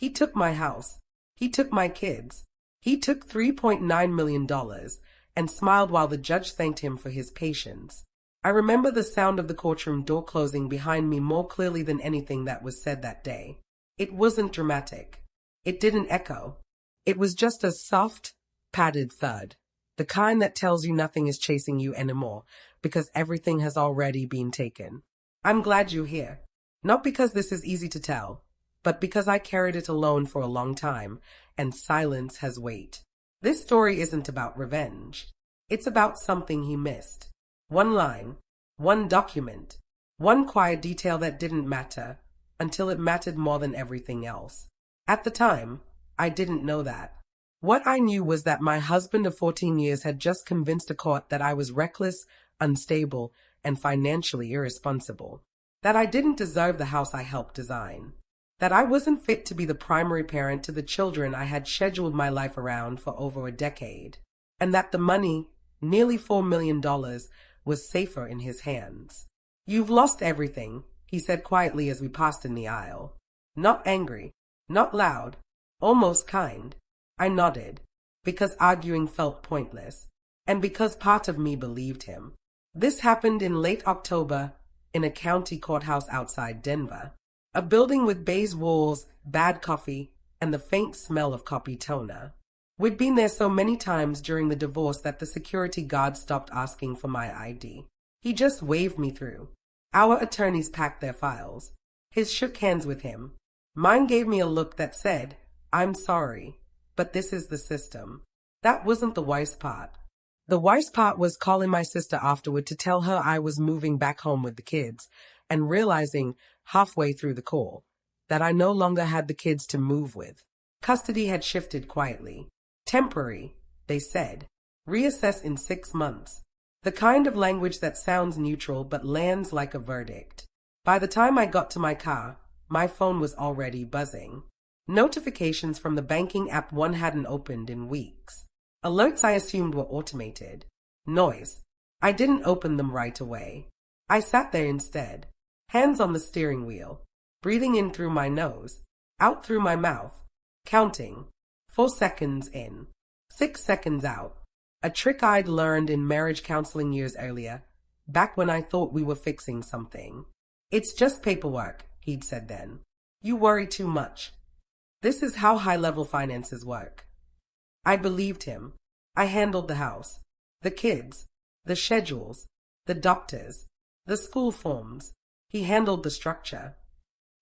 He took my house. He took my kids. He took $3.9 million and smiled while the judge thanked him for his patience. I remember the sound of the courtroom door closing behind me more clearly than anything that was said that day. It wasn't dramatic. It didn't echo. It was just a soft, padded thud. The kind that tells you nothing is chasing you anymore because everything has already been taken. I'm glad you're here. Not because this is easy to tell, but because I carried it alone for a long time, and silence has weight. This story isn't about revenge. It's about something he missed. One line, one document, one quiet detail that didn't matter until it mattered more than everything else. At the time, I didn't know that. What I knew was that my husband of 14 years had just convinced a court that I was reckless, unstable, and financially irresponsible. That I didn't deserve the house I helped design. That I wasn't fit to be the primary parent to the children I had scheduled my life around for over a decade. And that the money, nearly $4 million, was safer in his hands. You've lost everything, he said quietly as we passed in the aisle. Not angry, not loud, almost kind. I nodded, because arguing felt pointless, and because part of me believed him. This happened in late October in a county courthouse outside Denver. A building with beige walls, bad coffee, and the faint smell of copy toner. We'd been there so many times during the divorce that the security guard stopped asking for my ID. He just waved me through. Our attorneys packed their files. His shook hands with him. Mine gave me a look that said, "I'm sorry, but this is the system." That wasn't the worst part. The worst part was calling my sister afterward to tell her I was moving back home with the kids, and realizing halfway through the call that I no longer had the kids to move with. Custody had shifted quietly. Temporary, they said. Reassess in 6 months. The kind of language that sounds neutral but lands like a verdict. By the time I got to my car, my phone was already buzzing. Notifications from the banking app one hadn't opened in weeks. Alerts I assumed were automated. Noise. I didn't open them right away. I sat there instead, hands on the steering wheel, breathing in through my nose, out through my mouth, counting. 4 seconds in, 6 seconds out. A trick I'd learned in marriage counseling years earlier, back when I thought we were fixing something. It's just paperwork, he'd said then. You worry too much. This is how high-level finances work. I believed him. I handled the house, the kids, the schedules, the doctors, the school forms. He handled the structure.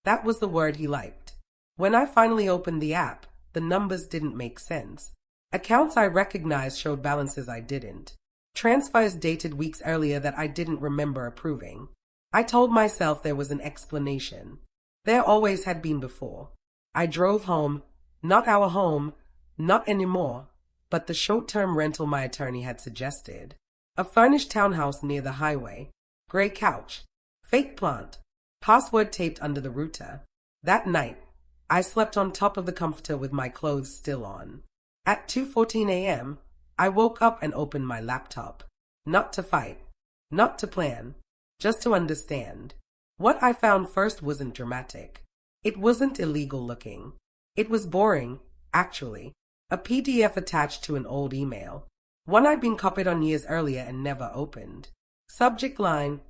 That was the word he liked. When I finally opened the app, the numbers didn't make sense. Accounts I recognized showed balances I didn't. Transfers dated weeks earlier that I didn't remember approving. I told myself there was an explanation. There always had been before. I drove home, not our home, not anymore, but the short-term rental my attorney had suggested. A furnished townhouse near the highway. Gray couch. Fake plant. Password taped under the router. That night, I slept on top of the comforter with my clothes still on. At 2:14 a.m., I woke up and opened my laptop. Not to fight, not to plan, just to understand. What I found first wasn't dramatic. It wasn't illegal looking. It was boring, actually. A PDF attached to an old email. One I'd been copied on years earlier and never opened. Subject line,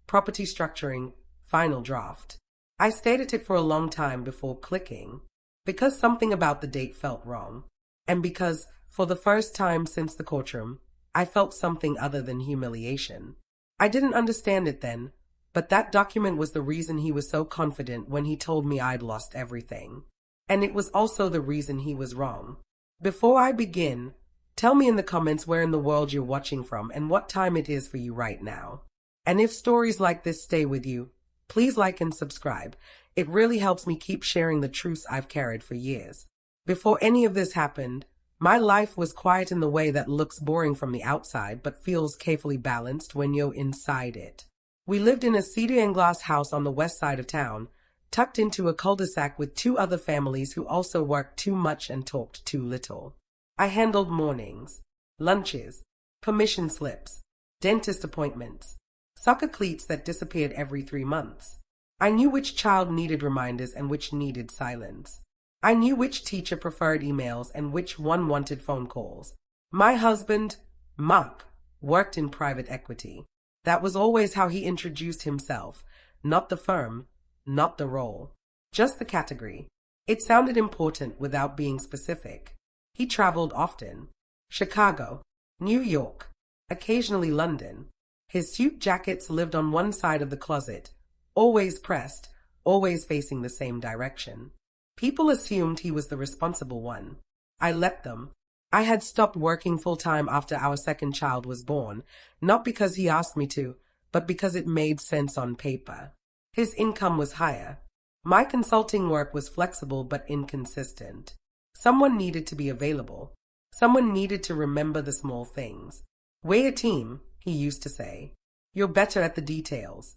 property structuring, final draft. I stared at it for a long time before clicking, because something about the date felt wrong, and because, for the first time since the courtroom, I felt something other than humiliation. I didn't understand it then, but that document was the reason he was so confident when he told me I'd lost everything. And it was also the reason he was wrong. Before I begin, tell me in the comments where in the world you're watching from and what time it is for you right now. And if stories like this stay with you, please like and subscribe. It really helps me keep sharing the truths I've carried for years. Before any of this happened, my life was quiet in the way that looks boring from the outside but feels carefully balanced when you're inside it. We lived in a cedar and glass house on the west side of town, tucked into a cul-de-sac with 2 other families who also worked too much and talked too little. I handled mornings, lunches, permission slips, dentist appointments, soccer cleats that disappeared every 3 months. I knew which child needed reminders and which needed silence. I knew which teacher preferred emails and which one wanted phone calls. My husband, Mark, worked in private equity. That was always how he introduced himself. Not the firm, not the role, just the category. It sounded important without being specific. He traveled often. Chicago, New York, occasionally London. His suit jackets lived on one side of the closet, always pressed, always facing the same direction. People assumed he was the responsible one. I let them. I had stopped working full-time after our second child was born, not because he asked me to, but because it made sense on paper. His income was higher. My consulting work was flexible but inconsistent. Someone needed to be available. Someone needed to remember the small things. We're a team, he used to say. You're better at the details.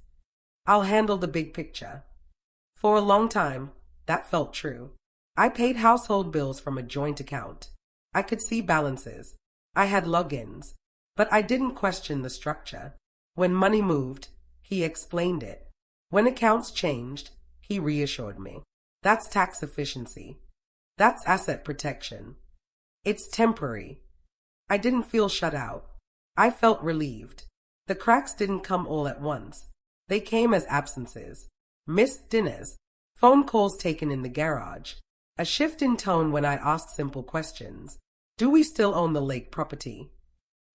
I'll handle the big picture. For a long time, that felt true. I paid household bills from a joint account. I could see balances. I had logins. But I didn't question the structure. When money moved, he explained it. When accounts changed, he reassured me. That's tax efficiency. That's asset protection. It's temporary. I didn't feel shut out. I felt relieved. The cracks didn't come all at once. They came as absences, missed dinners, phone calls taken in the garage, a shift in tone when I asked simple questions. Do we still own the lake property?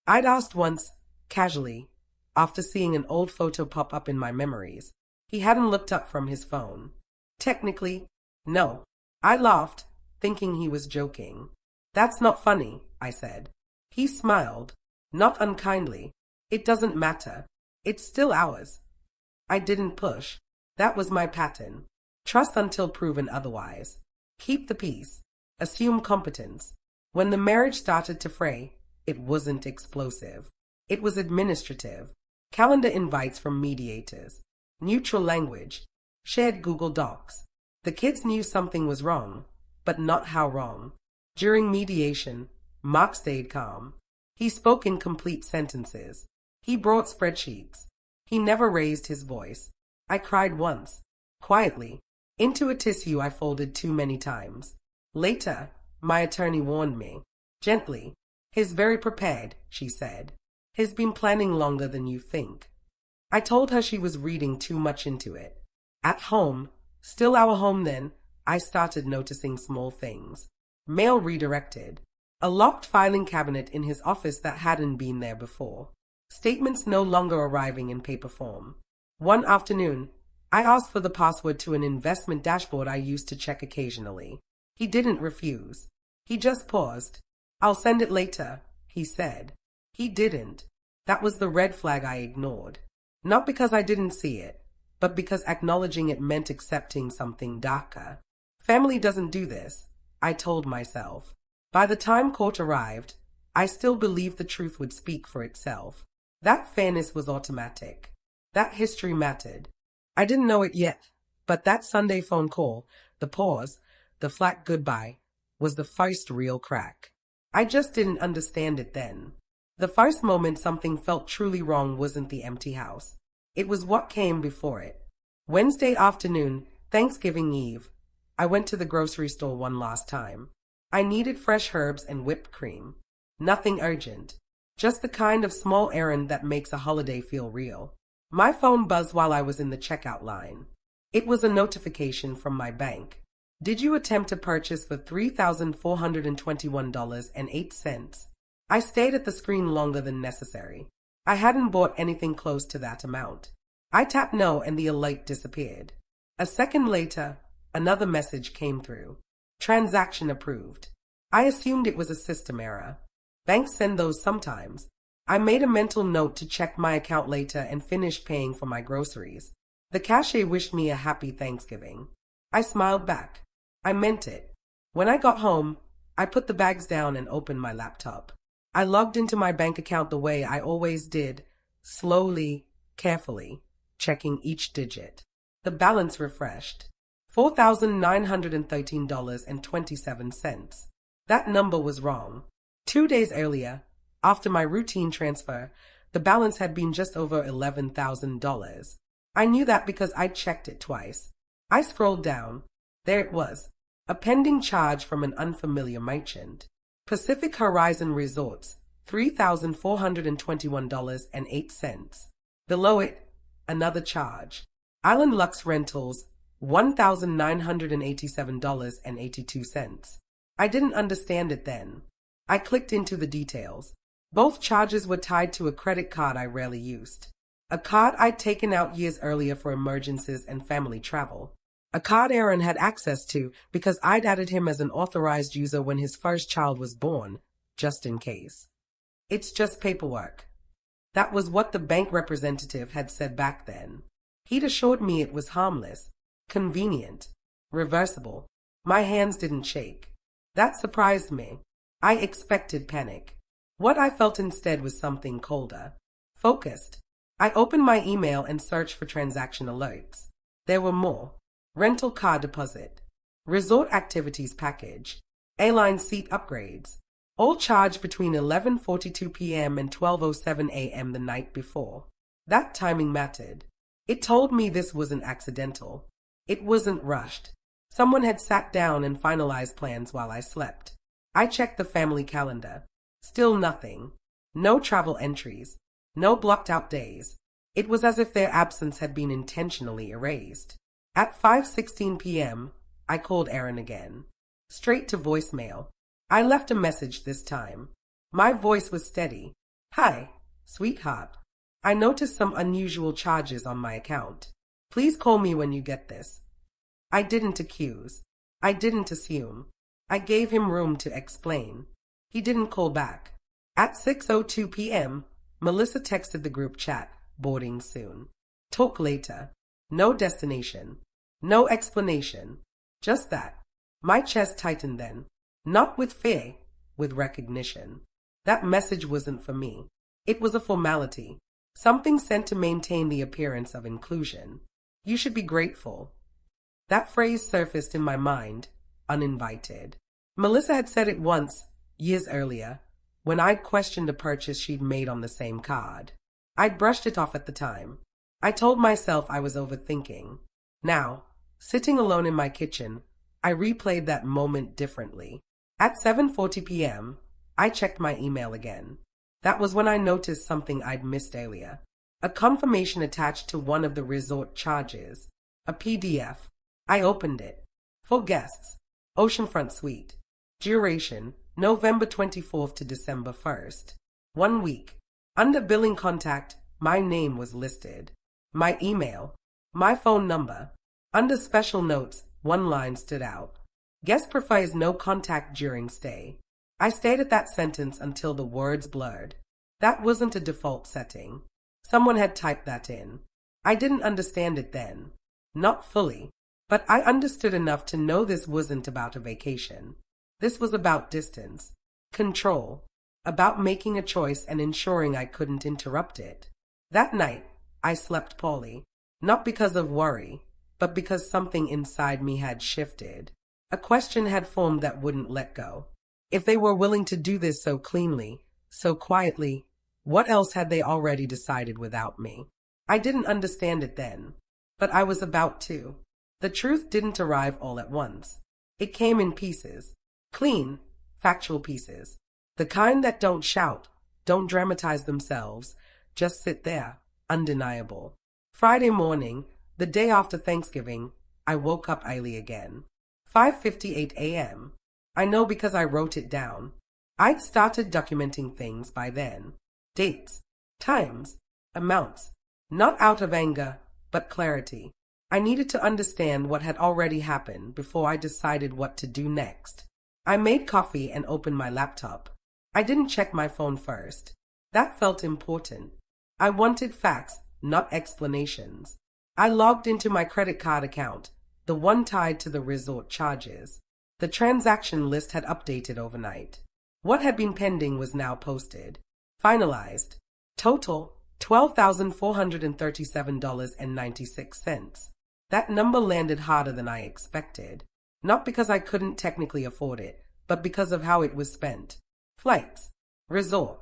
I'd asked once, casually, after seeing an old photo pop up in my memories. He hadn't looked up from his phone. Technically, no. I laughed, thinking he was joking. That's not funny, I said. He smiled, not unkindly. It doesn't matter. It's still ours. I didn't push. That was my pattern. Trust until proven otherwise. Keep the peace. Assume competence. When the marriage started to fray, it wasn't explosive. It was administrative. Calendar invites from mediators. Neutral language. Shared Google Docs. The kids knew something was wrong, but not how wrong. During mediation, Mark stayed calm. He spoke in complete sentences. He brought spreadsheets. He never raised his voice. I cried once, quietly, into a tissue I folded too many times. Later, my attorney warned me, gently. He's very prepared, she said. He's been planning longer than you think. I told her she was reading too much into it. At home, still our home then, I started noticing small things. Mail redirected. A locked filing cabinet in his office that hadn't been there before. Statements no longer arriving in paper form. One afternoon, I asked for the password to an investment dashboard I used to check occasionally. He didn't refuse. He just paused. I'll send it later, he said. He didn't. That was the red flag I ignored. Not because I didn't see it, but because acknowledging it meant accepting something darker. Family doesn't do this, I told myself. By the time court arrived, I still believed the truth would speak for itself. That fairness was automatic. That history mattered. I didn't know it yet, but that Sunday phone call, the pause, the flat goodbye, was the first real crack. I just didn't understand it then. The first moment something felt truly wrong wasn't the empty house. It was what came before it. Wednesday afternoon, Thanksgiving Eve, I went to the grocery store one last time. I needed fresh herbs and whipped cream. Nothing urgent. Just the kind of small errand that makes a holiday feel real. My phone buzzed while I was in the checkout line. It was a notification from my bank. Did you attempt a purchase for $3,421.08? I stayed at the screen longer than necessary. I hadn't bought anything close to that amount. I tapped no and the alert disappeared. A second later, another message came through. Transaction approved. I assumed it was a system error. Banks send those sometimes. I made a mental note to check my account later and finished paying for my groceries. The cashier wished me a happy Thanksgiving. I smiled back. I meant it. When I got home, I put the bags down and opened my laptop. I logged into my bank account the way I always did, slowly, carefully, checking each digit. The balance refreshed. $4,913.27. That number was wrong. 2 days earlier, after my routine transfer, the balance had been just over $11,000. I knew that because I'd checked it twice. I scrolled down. There it was. A pending charge from an unfamiliar merchant. Pacific Horizon Resorts, $3,421.08. Below it, another charge. Island Lux Rentals, $1,987.82. I didn't understand it then. I clicked into the details. Both charges were tied to a credit card I rarely used. A card I'd taken out years earlier for emergencies and family travel. A card Aaron had access to because I'd added him as an authorized user when his first child was born, just in case. It's just paperwork. That was what the bank representative had said back then. He'd assured me it was harmless, convenient, reversible. My hands didn't shake. That surprised me. I expected panic. What I felt instead was something colder, focused. I opened my email and searched for transaction alerts. There were more. Rental car deposit, resort activities package, airline seat upgrades, all charged between 11:42 p.m. and 12:07 a.m. the night before. That timing mattered. It told me this wasn't accidental. It wasn't rushed. Someone had sat down and finalized plans while I slept. I checked the family calendar. Still nothing. No travel entries. No blocked out days. It was as if their absence had been intentionally erased. At 5:16 p.m., I called Aaron again. Straight to voicemail. I left a message this time. My voice was steady. Hi, sweetheart. I noticed some unusual charges on my account. Please call me when you get this. I didn't accuse. I didn't assume. I gave him room to explain. He didn't call back. At 6:02 p.m., Melissa texted the group chat, boarding soon. Talk later. No destination. No explanation. Just that. My chest tightened then. Not with fear, with recognition. That message wasn't for me. It was a formality. Something sent to maintain the appearance of inclusion. You should be grateful. That phrase surfaced in my mind, uninvited. Melissa had said it once, years earlier, when I'd questioned a purchase she'd made on the same card. I'd brushed it off at the time. I told myself I was overthinking. Now, sitting alone in my kitchen, I replayed that moment differently. At 7:40 p.m., I checked my email again. That was when I noticed something I'd missed earlier. A confirmation attached to one of the resort charges. A PDF. I opened it. For guests. Oceanfront Suite. Duration, November 24th to December 1st. 1 week. Under billing contact, my name was listed. My email. My phone number. Under special notes, one line stood out. Guest prefers no contact during stay. I stayed at that sentence until the words blurred. That wasn't a default setting. Someone had typed that in. I didn't understand it then. Not fully. But I understood enough to know this wasn't about a vacation. This was about distance. Control. About making a choice and ensuring I couldn't interrupt it. That night, I slept poorly. Not because of worry, but because something inside me had shifted. A question had formed that wouldn't let go. If they were willing to do this so cleanly, so quietly, what else had they already decided without me? I didn't understand it then, but I was about to. The truth didn't arrive all at once. It came in pieces. Clean, factual pieces. The kind that don't shout, don't dramatize themselves, just sit there, undeniable. Friday morning, the day after Thanksgiving, I woke up early again. 5:58 a.m. I know because I wrote it down. I'd started documenting things by then. Dates, times, amounts. Not out of anger, but clarity. I needed to understand what had already happened before I decided what to do next. I made coffee and opened my laptop. I didn't check my phone first. That felt important. I wanted facts, not explanations. I logged into my credit card account, the one tied to the resort charges. The transaction list had updated overnight. What had been pending was now posted. Finalized. Total, $12,437.96. That number landed harder than I expected. Not because I couldn't technically afford it, but because of how it was spent. Flights, resort,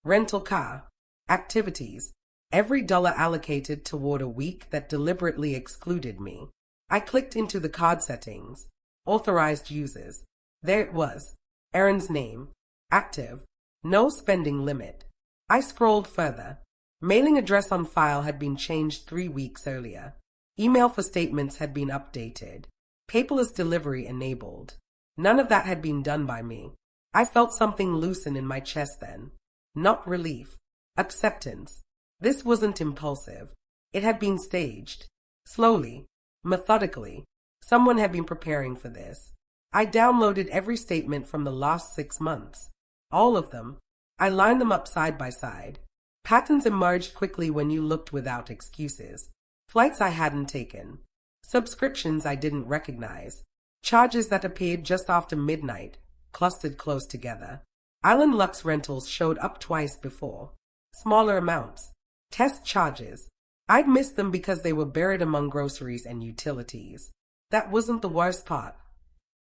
rental car, activities, every dollar allocated toward a week that deliberately excluded me. I clicked into the card settings. Authorized users. There it was. Aaron's name. Active. No spending limit. I scrolled further. Mailing address on file had been changed 3 weeks earlier. Email for statements had been updated. Paperless delivery enabled. None of that had been done by me. I felt something loosen in my chest then. Not relief. Acceptance. This wasn't impulsive. It had been staged. Slowly. Methodically. Someone had been preparing for this. I downloaded every statement from the last 6 months. All of them. I lined them up side by side. Patterns emerged quickly when you looked without excuses. Flights I hadn't taken. Subscriptions I didn't recognize. Charges that appeared just after midnight, clustered close together. Island Lux rentals showed up twice before. Smaller amounts. Test charges. I'd missed them because they were buried among groceries and utilities. That wasn't the worst part.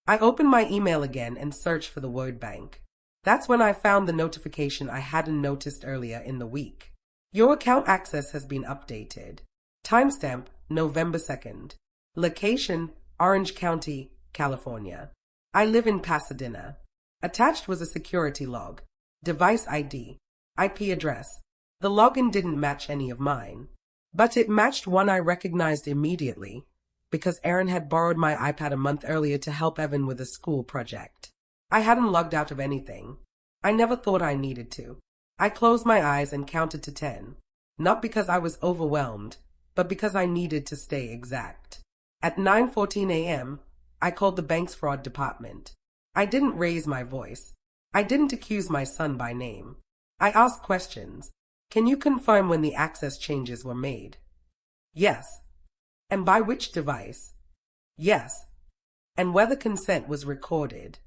I opened my email again and searched for the word bank. That's when I found the notification I hadn't noticed earlier in the week. Your account access has been updated. Timestamp, November 2nd. Location, Orange County, California. I live in Pasadena. Attached was a security log. Device ID. IP address. The login didn't match any of mine. But it matched one I recognized immediately, because Aaron had borrowed my iPad a month earlier to help Evan with a school project. I hadn't logged out of anything. I never thought I needed to. I closed my eyes and counted to 10. Not because I was overwhelmed, but because I needed to stay exact. At 9:14 a.m., I called the bank's fraud department. I didn't raise my voice. I didn't accuse my son by name. I asked questions. Can you confirm when the access changes were made? Yes. And by which device? Yes. And whether consent was recorded?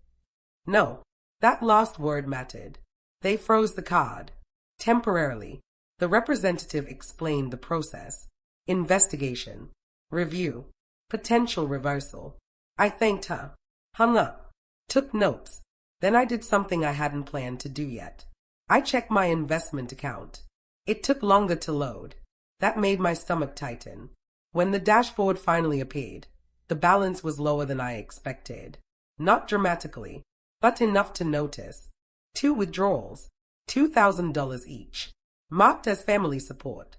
No. That last word mattered. They froze the card. Temporarily. The representative explained the process. Investigation. Review. Potential reversal. I thanked her. Hung up. Took notes. Then I did something I hadn't planned to do yet. I checked my investment account. It took longer to load. That made my stomach tighten. When the dashboard finally appeared, the balance was lower than I expected. Not dramatically, but enough to notice. 2 withdrawals, $2,000 each, marked as family support.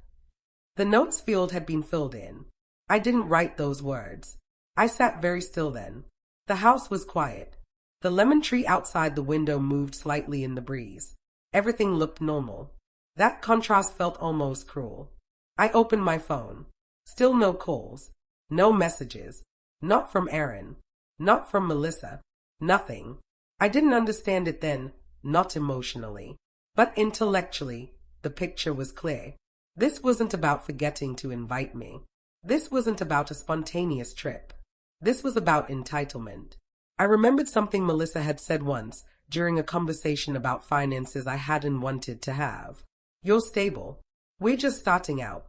The notes field had been filled in. I didn't write those words. I sat very still then. The house was quiet. The lemon tree outside the window moved slightly in the breeze. Everything looked normal. That contrast felt almost cruel. I opened my phone. Still no calls. No messages. Not from Aaron. Not from Melissa. Nothing. I didn't understand it then, not emotionally. But intellectually, the picture was clear. This wasn't about forgetting to invite me. This wasn't about a spontaneous trip. This was about entitlement. I remembered something Melissa had said once during a conversation about finances I hadn't wanted to have. You're stable. We're just starting out.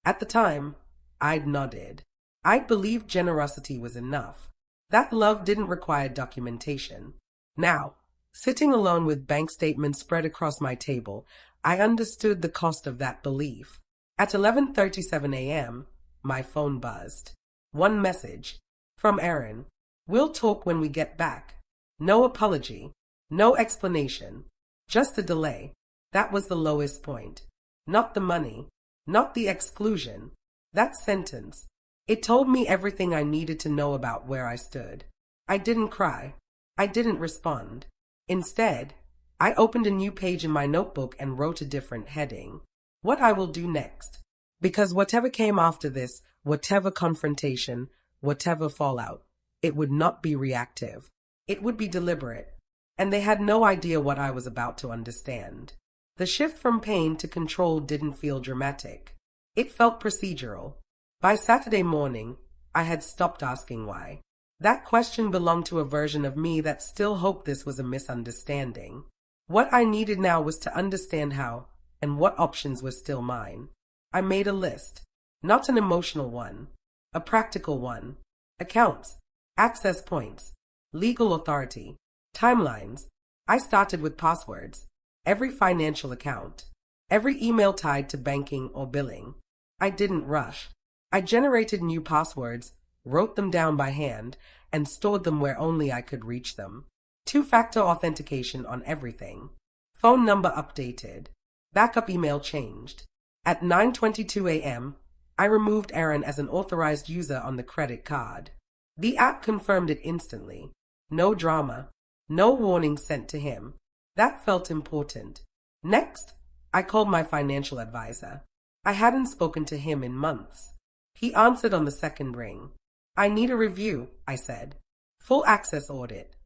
At the time, I'd nodded. I believed generosity was enough. That love didn't require documentation. Now, sitting alone with bank statements spread across my table, I understood the cost of that belief. At 11:37 a.m., my phone buzzed. One message. From Aaron. We'll talk when we get back. No apology. No explanation. Just a delay. That was the lowest point. Not the money. Not the exclusion. That sentence. It told me everything I needed to know about where I stood. I didn't cry. I didn't respond. Instead, I opened a new page in my notebook and wrote a different heading. What I will do next. Because whatever came after this, whatever confrontation, whatever fallout, it would not be reactive. It would be deliberate. And they had no idea what I was about to understand. The shift from pain to control didn't feel dramatic. It felt procedural. By Saturday morning, I had stopped asking why. That question belonged to a version of me that still hoped this was a misunderstanding. What I needed now was to understand how, and what options were still mine. I made a list. Not an emotional one. A practical one. Accounts. Access points. Legal authority. Timelines. I started with passwords. Every financial account. Every email tied to banking or billing. I didn't rush. I generated new passwords, wrote them down by hand, and stored them where only I could reach them. Two-factor authentication on everything. Phone number updated. Backup email changed. At 9:22 a.m., I removed Aaron as an authorized user on the credit card. The app confirmed it instantly. No drama. No warning sent to him. That felt important. Next, I called my financial advisor. I hadn't spoken to him in months. He answered on the second ring. I need a review, I said. Full access audit.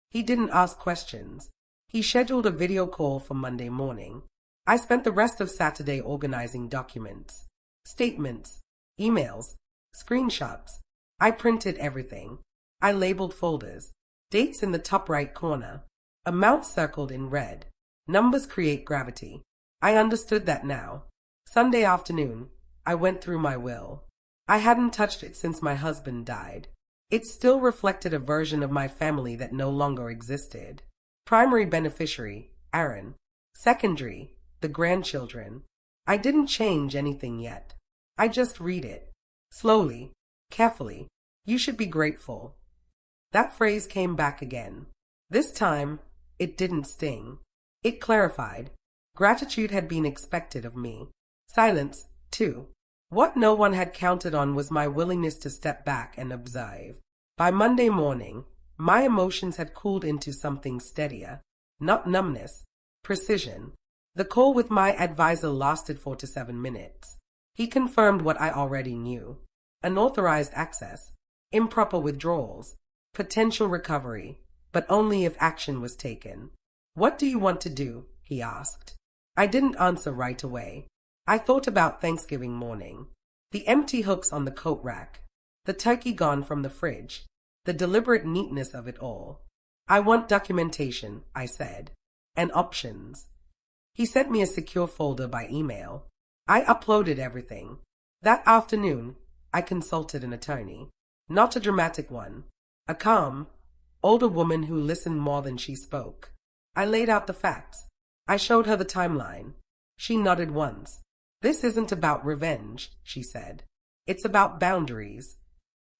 He didn't ask questions. He scheduled a video call for Monday morning. I spent the rest of Saturday organizing documents, statements, emails, screenshots. I printed everything. I labeled folders. Dates in the top right corner. Amounts circled in red. Numbers create gravity. I understood that now. Sunday afternoon, I went through my will. I hadn't touched it since my husband died. It still reflected a version of my family that no longer existed. Primary beneficiary, Aaron. Secondary, the grandchildren. I didn't change anything yet. I just read it. Slowly, carefully. You should be grateful. That phrase came back again. This time, it didn't sting. It clarified. Gratitude had been expected of me. Silence, too. What no one had counted on was my willingness to step back and observe. By Monday morning, my emotions had cooled into something steadier. Not numbness, precision. The call with my advisor lasted 4 to 7 minutes. He confirmed what I already knew. Unauthorized access, improper withdrawals, potential recovery, but only if action was taken. What do you want to do? He asked. I didn't answer right away. I thought about Thanksgiving morning. The empty hooks on the coat rack. The turkey gone from the fridge. The deliberate neatness of it all. I want documentation, I said. And options. He sent me a secure folder by email. I uploaded everything. That afternoon, I consulted an attorney. Not a dramatic one. A calm, older woman who listened more than she spoke. I laid out the facts. I showed her the timeline. She nodded once. This isn't about revenge, she said. It's about boundaries.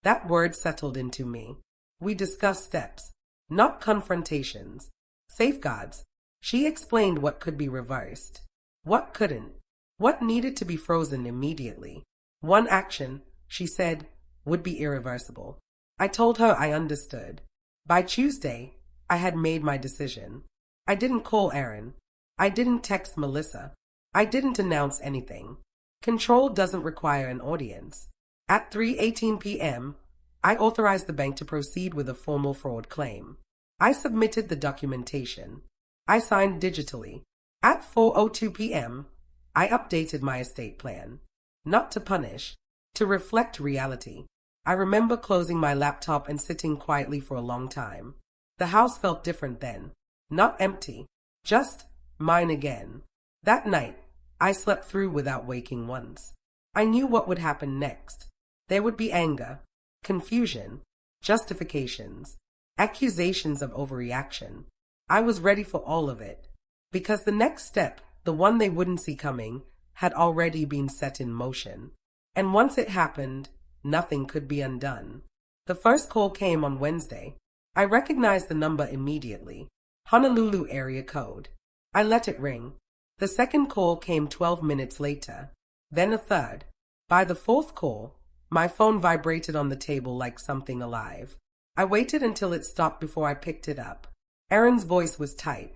That word settled into me. We discussed steps, not confrontations. Safeguards. She explained what could be reversed. What couldn't. What needed to be frozen immediately. One action, she said, would be irreversible. I told her I understood. By Tuesday, I had made my decision. I didn't call Aaron. I didn't text Melissa. I didn't announce anything. Control doesn't require an audience. At 3:18 p.m., I authorized the bank to proceed with a formal fraud claim. I submitted the documentation. I signed digitally. At 4:02 p.m., I updated my estate plan. Not to punish, to reflect reality. I remember closing my laptop and sitting quietly for a long time. The house felt different then. Not empty, just mine again. That night, I slept through without waking once. I knew what would happen next. There would be anger, confusion, justifications, accusations of overreaction. I was ready for all of it, because the next step, the one they wouldn't see coming, had already been set in motion. And once it happened, nothing could be undone. The first call came on Wednesday. I recognized the number immediately. Honolulu area code. I let it ring. The second call came 12 minutes later. Then a third. By the fourth call, my phone vibrated on the table like something alive. I waited until it stopped before I picked it up. Aaron's voice was tight.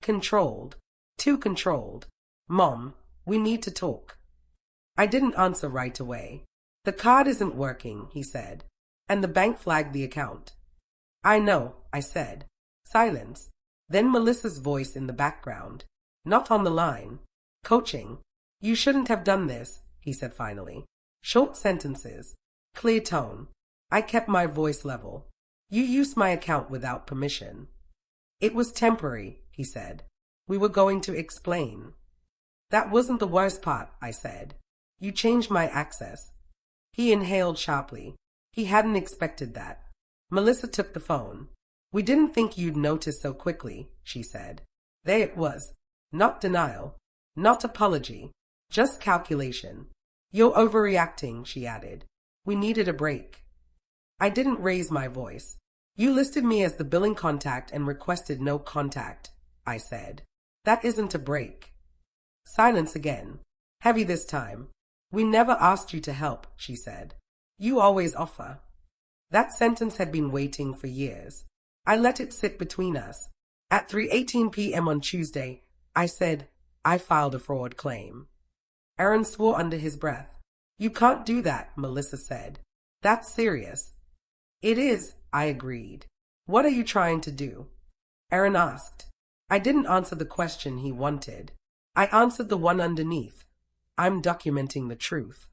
Controlled. Too controlled. Mom, we need to talk. I didn't answer right away. The card isn't working, he said, and the bank flagged the account. I know, I said. Silence. Then Melissa's voice in the background. Not on the line. Coaching. You shouldn't have done this, he said finally. Short sentences. Clear tone. I kept my voice level. You used my account without permission. It was temporary, he said. We were going to explain. That wasn't the worst part, I said. You changed my access. He inhaled sharply. He hadn't expected that. Melissa took the phone. We didn't think you'd notice so quickly, she said. There it was. Not denial. Not apology. Just calculation. You're overreacting, she added. We needed a break. I didn't raise my voice. You listed me as the billing contact and requested no contact, I said. That isn't a break. Silence again. Heavy this time. We never asked you to help, she said. You always offer. That sentence had been waiting for years. I let it sit between us. At 3:18 p.m. on Tuesday, I said, I filed a fraud claim. Aaron swore under his breath. You can't do that, Melissa said. That's serious. It is, I agreed. What are you trying to do? Aaron asked. I didn't answer the question he wanted. I answered the one underneath. I'm documenting the truth.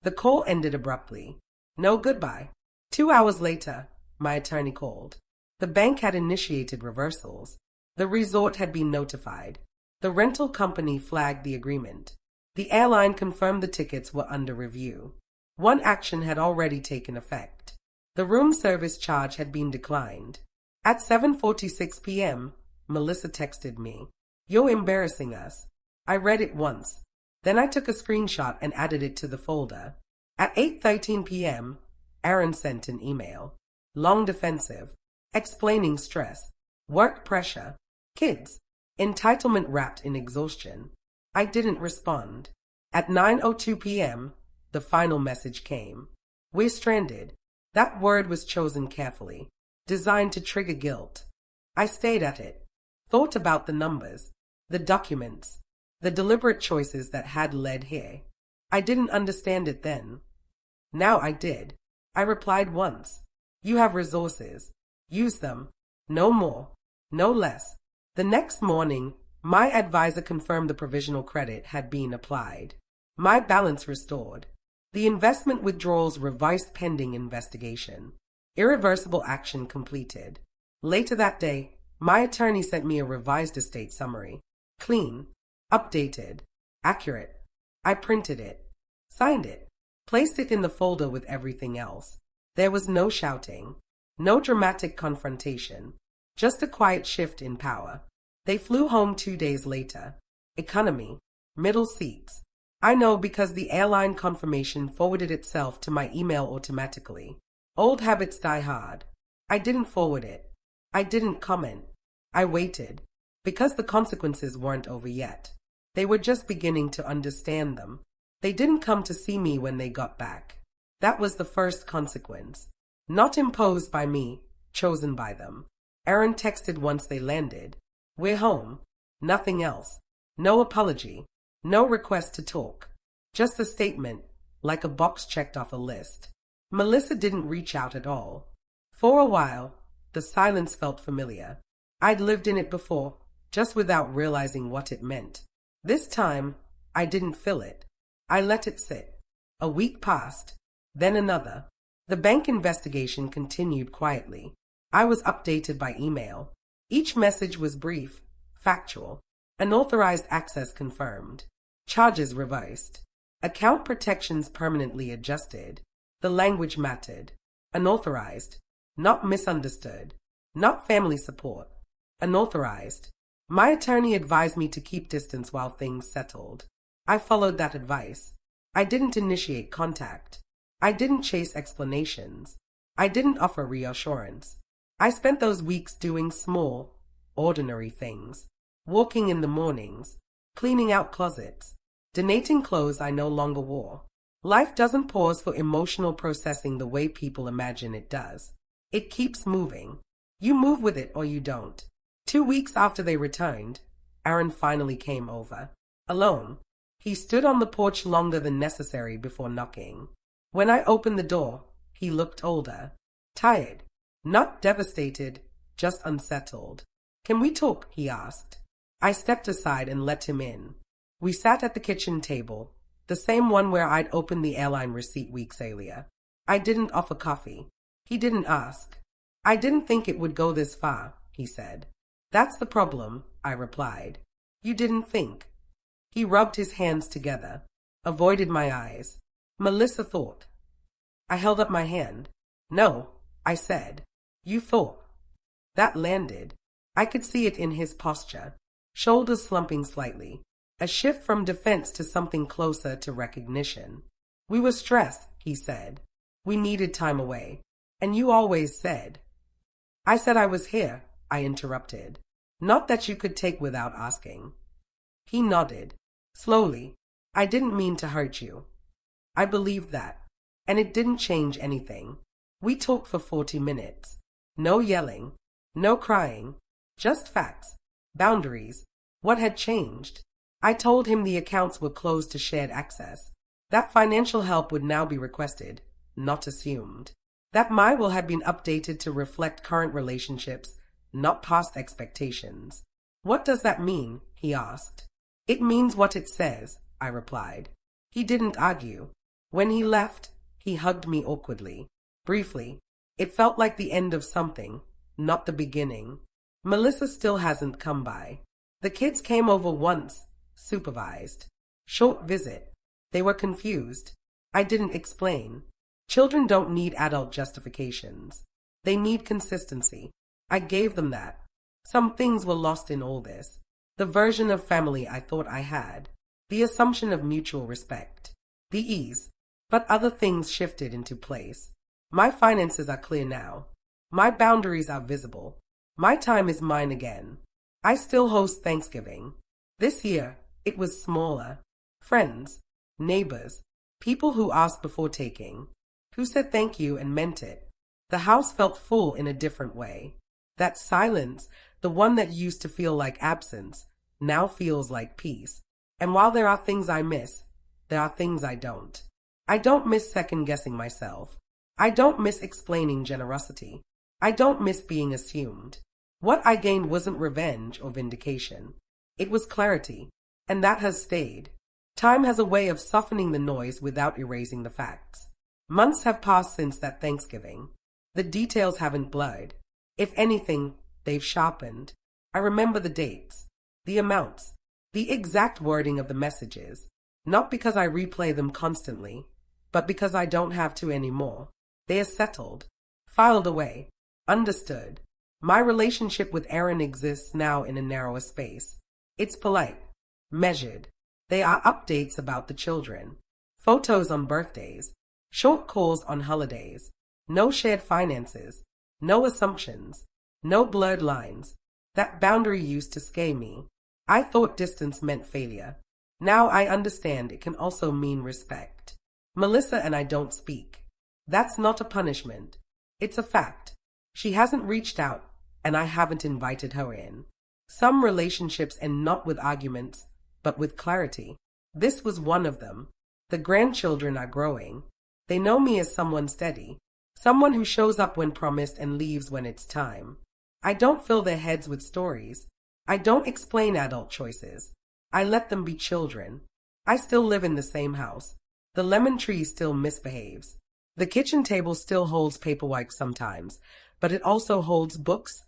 The call ended abruptly. No goodbye. 2 hours later, my attorney called. The bank had initiated reversals. The resort had been notified. The rental company flagged the agreement. The airline confirmed the tickets were under review. One action had already taken effect. The room service charge had been declined. At 7:46 p.m., Melissa texted me. You're embarrassing us. I read it once. Then I took a screenshot and added it to the folder. At 8:13 p.m., Aaron sent an email. Long defensive. Explaining stress. Work pressure. Kids. Entitlement wrapped in exhaustion. I didn't respond. At 9:02 p.m., the final message came. We're stranded. That word was chosen carefully, designed to trigger guilt. I stayed at it, thought about the numbers, the documents, the deliberate choices that had led here. I didn't understand it then. Now I did. I replied once. You have resources. Use them. No more. No less. The next morning, my advisor confirmed the provisional credit had been applied. My balance restored. The investment withdrawals revised pending investigation. Irreversible action completed. Later that day, my attorney sent me a revised estate summary. Clean. Updated. Accurate. I printed it. Signed it. Placed it in the folder with everything else. There was no shouting. No dramatic confrontation. Just a quiet shift in power. They flew home 2 days later. Economy. Middle seats. I know because the airline confirmation forwarded itself to my email automatically. Old habits die hard. I didn't forward it. I didn't comment. I waited. Because the consequences weren't over yet. They were just beginning to understand them. They didn't come to see me when they got back. That was the first consequence. Not imposed by me, chosen by them. Aaron texted once they landed. We're home. Nothing else. No apology. No request to talk. Just a statement, like a box checked off a list. Melissa didn't reach out at all. For a while, the silence felt familiar. I'd lived in it before, just without realizing what it meant. This time, I didn't fill it. I let it sit. A week passed, then another. The bank investigation continued quietly. I was updated by email. Each message was brief, factual. Unauthorized access confirmed. Charges revised. Account protections permanently adjusted. The language mattered. Unauthorized. Not misunderstood. Not family support. Unauthorized. My attorney advised me to keep distance while things settled. I followed that advice. I didn't initiate contact. I didn't chase explanations. I didn't offer reassurance. I spent those weeks doing small, ordinary things. Walking in the mornings. Cleaning out closets. Donating clothes I no longer wore. Life doesn't pause for emotional processing the way people imagine it does. It keeps moving. You move with it or you don't. 2 weeks after they returned, Aaron finally came over. Alone. He stood on the porch longer than necessary before knocking. When I opened the door, he looked older. Tired. Not devastated, just unsettled. Can we talk? He asked. I stepped aside and let him in. We sat at the kitchen table, the same one where I'd opened the airline receipt weeks earlier. I didn't offer coffee. He didn't ask. I didn't think it would go this far, he said. That's the problem, I replied. You didn't think. He rubbed his hands together, avoided my eyes. Melissa thought. I held up my hand. No, I said. You thought. That landed. I could see it in his posture. Shoulders slumping slightly. A shift from defense to something closer to recognition. We were stressed, he said. We needed time away. And you always said. I said I was here, I interrupted. Not that you could take without asking. He nodded. Slowly. I didn't mean to hurt you. I believed that. And it didn't change anything. We talked for 40 minutes. No yelling. No crying. Just facts. Boundaries. What had changed? I told him the accounts were closed to shared access. That financial help would now be requested, not assumed. That my will had been updated to reflect current relationships, not past expectations. What does that mean? He asked. It means what it says, I replied. He didn't argue. When he left, he hugged me awkwardly. Briefly. It felt like the end of something, not the beginning. Melissa still hasn't come by. The kids came over once, supervised. Short visit. They were confused. I didn't explain. Children don't need adult justifications. They need consistency. I gave them that. Some things were lost in all this. The version of family I thought I had. The assumption of mutual respect. The ease. But other things shifted into place. My finances are clear now. My boundaries are visible. My time is mine again. I still host Thanksgiving. This year, it was smaller. Friends, neighbors, people who asked before taking, who said thank you and meant it. The house felt full in a different way. That silence, the one that used to feel like absence, now feels like peace. And while there are things I miss, there are things I don't. I don't miss second-guessing myself. I don't miss explaining generosity. I don't miss being assumed. What I gained wasn't revenge or vindication. It was clarity, and that has stayed. Time has a way of softening the noise without erasing the facts. Months have passed since that Thanksgiving. The details haven't blurred. If anything, they've sharpened. I remember the dates, the amounts, the exact wording of the messages, not because I replay them constantly, but because I don't have to anymore. They are settled, filed away, understood. My relationship with Aaron exists now in a narrower space. It's polite, measured. They are updates about the children, photos on birthdays, short calls on holidays, no shared finances, no assumptions, no blurred lines. That boundary used to scare me. I thought distance meant failure. Now I understand it can also mean respect. Melissa and I don't speak. That's not a punishment. It's a fact. She hasn't reached out, and I haven't invited her in. Some relationships end not with arguments, but with clarity. This was one of them. The grandchildren are growing. They know me as someone steady, someone who shows up when promised and leaves when it's time. I don't fill their heads with stories. I don't explain adult choices. I let them be children. I still live in the same house. The lemon tree still misbehaves. The kitchen table still holds paperwork sometimes, but it also holds books,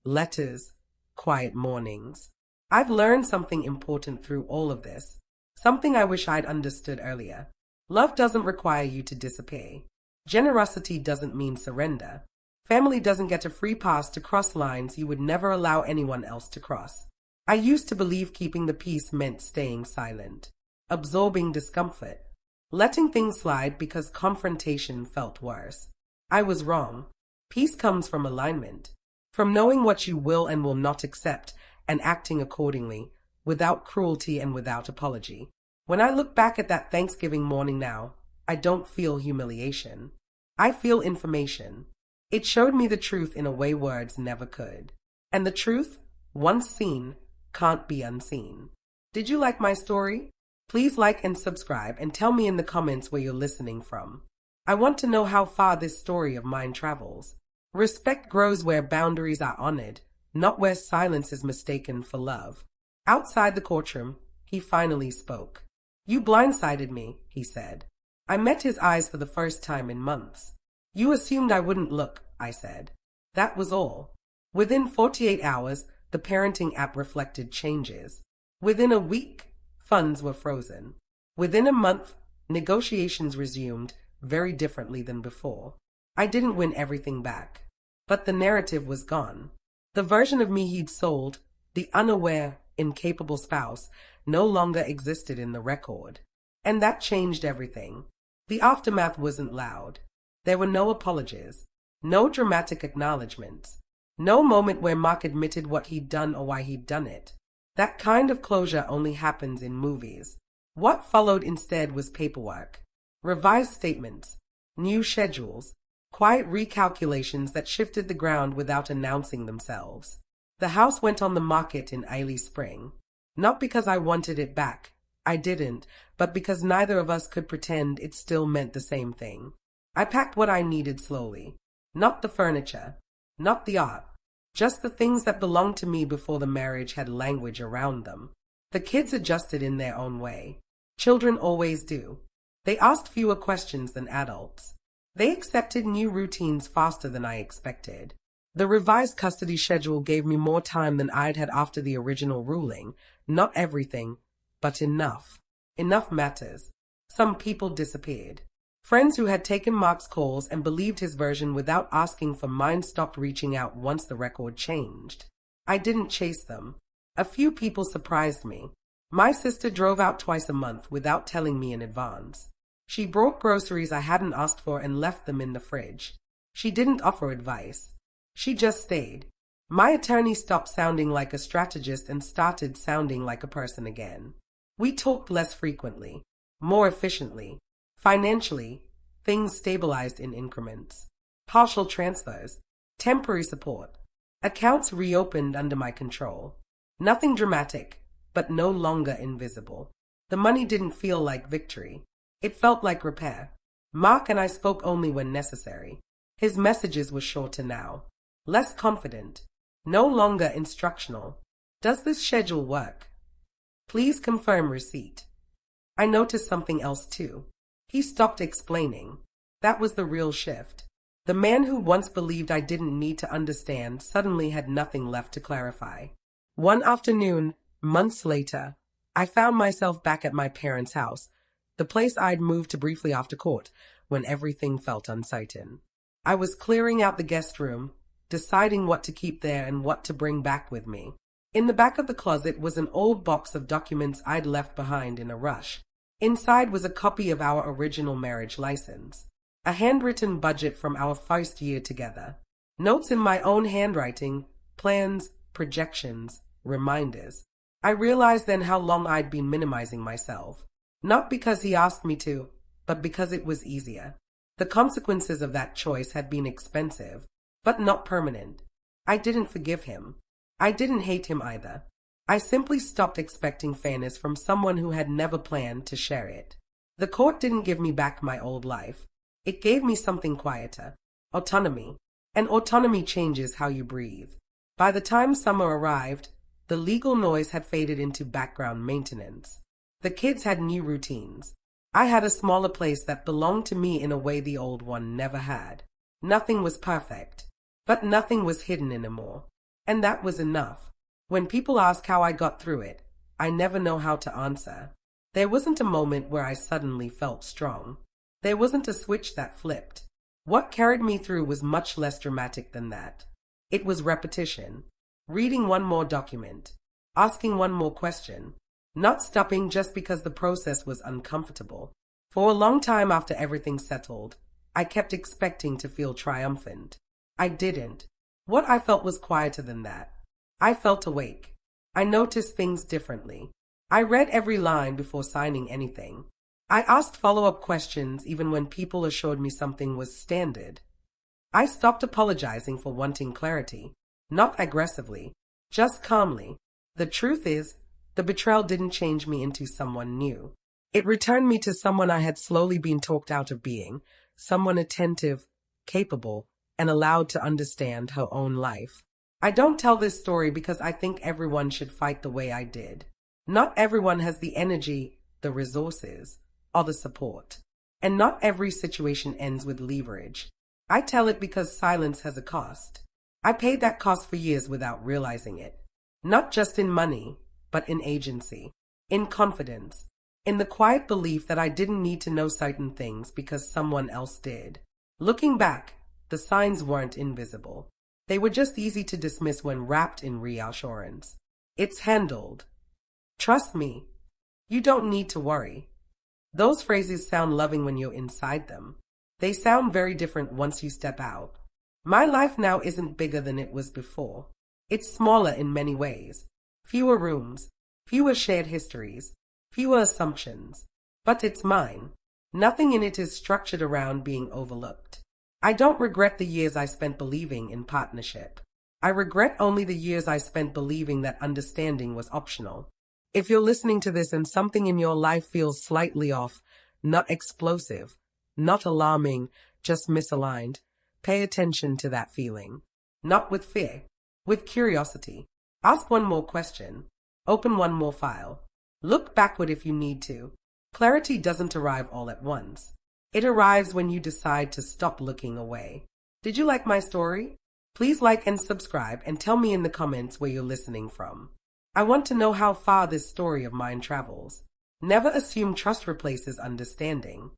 letters, quiet mornings. I've learned something important through all of this, something I wish I'd understood earlier. Love doesn't require you to disappear. Generosity doesn't mean surrender. Family doesn't get a free pass to cross lines you would never allow anyone else to cross. I used to believe keeping the peace meant staying silent, absorbing discomfort, letting things slide because confrontation felt worse. I was wrong. Peace comes from alignment, from knowing what you will and will not accept and acting accordingly, without cruelty and without apology. When I look back at that Thanksgiving morning now, I don't feel humiliation. I feel information. It showed me the truth in a way words never could. And the truth, once seen, can't be unseen. Did you like my story? Please like and subscribe and tell me in the comments where you're listening from. I want to know how far this story of mine travels. Respect grows where boundaries are honored, not where silence is mistaken for love. Outside the courtroom, he finally spoke. You blindsided me, he said. I met his eyes for the first time in months. You assumed I wouldn't look, I said. That was all. Within 48 hours, the parenting app reflected changes. Within a week, funds were frozen. Within a month, negotiations resumed very differently than before. I didn't win everything back, but the narrative was gone. The version of me he'd sold, the unaware, incapable spouse, no longer existed in the record. And that changed everything. The aftermath wasn't loud. There were no apologies, No dramatic acknowledgments. No moment where Mark admitted what he'd done or why he'd done it. That kind of closure only happens in movies. What followed instead was paperwork. Revised statements. New schedules. Quiet recalculations that shifted the ground without announcing themselves. The house went on the market in early spring. Not because I wanted it back. I didn't, but because neither of us could pretend it still meant the same thing. I packed what I needed slowly. Not the furniture. Not the art. Just the things that belonged to me before the marriage had language around them. The kids adjusted in their own way. Children always do. They asked fewer questions than adults. They accepted new routines faster than I expected. The revised custody schedule gave me more time than I'd had after the original ruling. Not everything, but enough. Enough matters. Some people disappeared. Friends who had taken Mark's calls and believed his version without asking for mine stopped reaching out once the record changed. I didn't chase them. A few people surprised me. My sister drove out twice a month without telling me in advance. She brought groceries I hadn't asked for and left them in the fridge. She didn't offer advice. She just stayed. My attorney stopped sounding like a strategist and started sounding like a person again. We talked less frequently, more efficiently. Financially, things stabilized in increments. Partial transfers, temporary support. Accounts reopened under my control. Nothing dramatic, but no longer invisible. The money didn't feel like victory. It felt like repair. Mark and I spoke only when necessary. His messages were shorter now. Less confident. No longer instructional. Does this schedule work? Please confirm receipt. I noticed something else too. He stopped explaining. That was the real shift. The man who once believed I didn't need to understand suddenly had nothing left to clarify. One afternoon, months later, I found myself back at my parents' house, the place I'd moved to briefly after court, when everything felt uncertain. I was clearing out the guest room, deciding what to keep there and what to bring back with me. In the back of the closet was an old box of documents I'd left behind in a rush. Inside was a copy of our original marriage license, a handwritten budget from our first year together, notes in my own handwriting, plans, projections, reminders. I realized then how long I'd been minimizing myself, not because he asked me to, but because it was easier. The consequences of that choice had been expensive, but not permanent. I didn't forgive him. I didn't hate him either. I simply stopped expecting fairness from someone who had never planned to share it. The court didn't give me back my old life. It gave me something quieter. Autonomy. And autonomy changes how you breathe. By the time summer arrived, the legal noise had faded into background maintenance. The kids had new routines. I had a smaller place that belonged to me in a way the old one never had. Nothing was perfect, but nothing was hidden anymore. And that was enough. When people ask how I got through it, I never know how to answer. There wasn't a moment where I suddenly felt strong. There wasn't a switch that flipped. What carried me through was much less dramatic than that. It was repetition. Reading one more document. Asking one more question. Not stopping just because the process was uncomfortable. For a long time after everything settled, I kept expecting to feel triumphant. I didn't. What I felt was quieter than that. I felt awake. I noticed things differently. I read every line before signing anything. I asked follow-up questions even when people assured me something was standard. I stopped apologizing for wanting clarity. Not aggressively, just calmly. The truth is, the betrayal didn't change me into someone new. It returned me to someone I had slowly been talked out of being, someone attentive, capable, and allowed to understand her own life. I don't tell this story because I think everyone should fight the way I did. Not everyone has the energy, the resources, or the support. And not every situation ends with leverage. I tell it because silence has a cost. I paid that cost for years without realizing it. Not just in money, but in agency, in confidence, in the quiet belief that I didn't need to know certain things because someone else did. Looking back, the signs weren't invisible. They were just easy to dismiss when wrapped in reassurance. It's handled. Trust me. You don't need to worry. Those phrases sound loving when you're inside them. They sound very different once you step out. My life now isn't bigger than it was before. It's smaller in many ways. Fewer rooms, fewer shared histories, fewer assumptions. But it's mine. Nothing in it is structured around being overlooked. I don't regret the years I spent believing in partnership. I regret only the years I spent believing that understanding was optional. If you're listening to this and something in your life feels slightly off, not explosive, not alarming, just misaligned, pay attention to that feeling. Not with fear, with curiosity. Ask one more question. Open one more file. Look backward if you need to. Clarity doesn't arrive all at once. It arrives when you decide to stop looking away. Did you like my story? Please like and subscribe and tell me in the comments where you're listening from. I want to know how far this story of mine travels. Never assume trust replaces understanding.